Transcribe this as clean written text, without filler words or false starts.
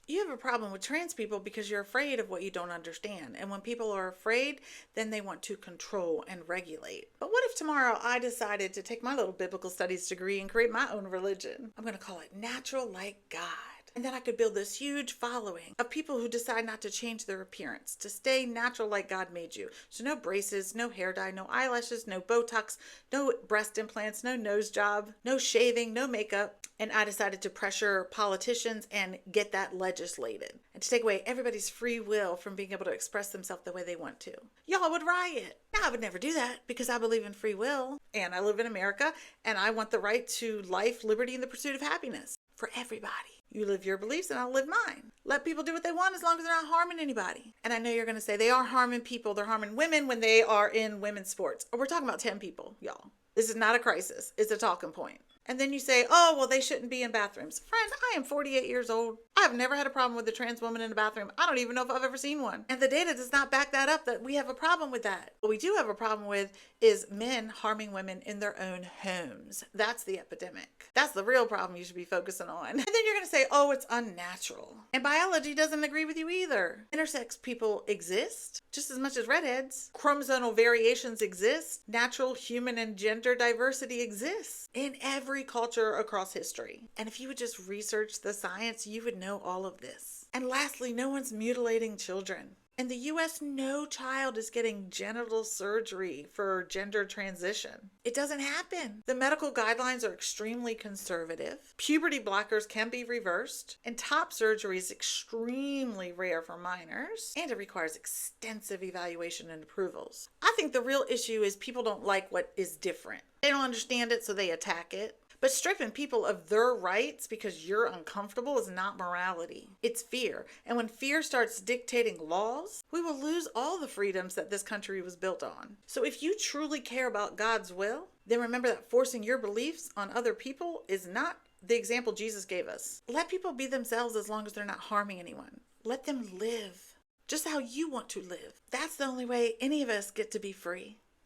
You have a problem with trans people because you're afraid of what you don't understand. And when people are afraid, then they want to control and regulate. But what if tomorrow I decided to take my little biblical studies degree and create my own religion? I'm going to call it Natural Like God. And then I could build this huge following of people who decide not to change their appearance, to stay natural like God made you. So no braces, no hair dye, no eyelashes, no Botox, no breast implants, no nose job, no shaving, no makeup. And I decided to pressure politicians and get that legislated and to take away everybody's free will from being able to express themselves the way they want to. Y'all would riot. Now, I would never do that because I believe in free will and I live in America and I want the right to life, liberty, and the pursuit of happiness for everybody. You live your beliefs and I'll live mine. Let people do what they want as long as they're not harming anybody. And I know you're going to say they are harming people. They're harming women when they are in women's sports. Oh, we're talking about 10 people, y'all. This is not a crisis. It's a talking point. And then you say, oh, well, they shouldn't be in bathrooms. Friend, I am 48 years old. I have never had a problem with a trans woman in a bathroom. I don't even know if I've ever seen one. And the data does not back that up, that we have a problem with that. What we do have a problem with is men harming women in their own homes. That's the epidemic. That's the real problem you should be focusing on. And then you're going to say, oh, it's unnatural. And biology doesn't agree with you either. Intersex people exist just as much as redheads. Chromosomal variations exist. Natural human and gender diversity exists in every culture across history. And if you would just research the science, you would know all of this. And lastly, no one's mutilating children. In the US, no child is getting genital surgery for gender transition. It doesn't happen. The medical guidelines are extremely conservative. Puberty blockers can be reversed. And top surgery is extremely rare for minors. And it requires extensive evaluation and approvals. I think the real issue is people don't like what is different. They don't understand it, so they attack it. But stripping people of their rights because you're uncomfortable is not morality. It's fear. And when fear starts dictating laws, we will lose all the freedoms that this country was built on. So if you truly care about God's will, then remember that forcing your beliefs on other people is not the example Jesus gave us. Let people be themselves as long as they're not harming anyone. Let them live just how you want to live. That's the only way any of us get to be free.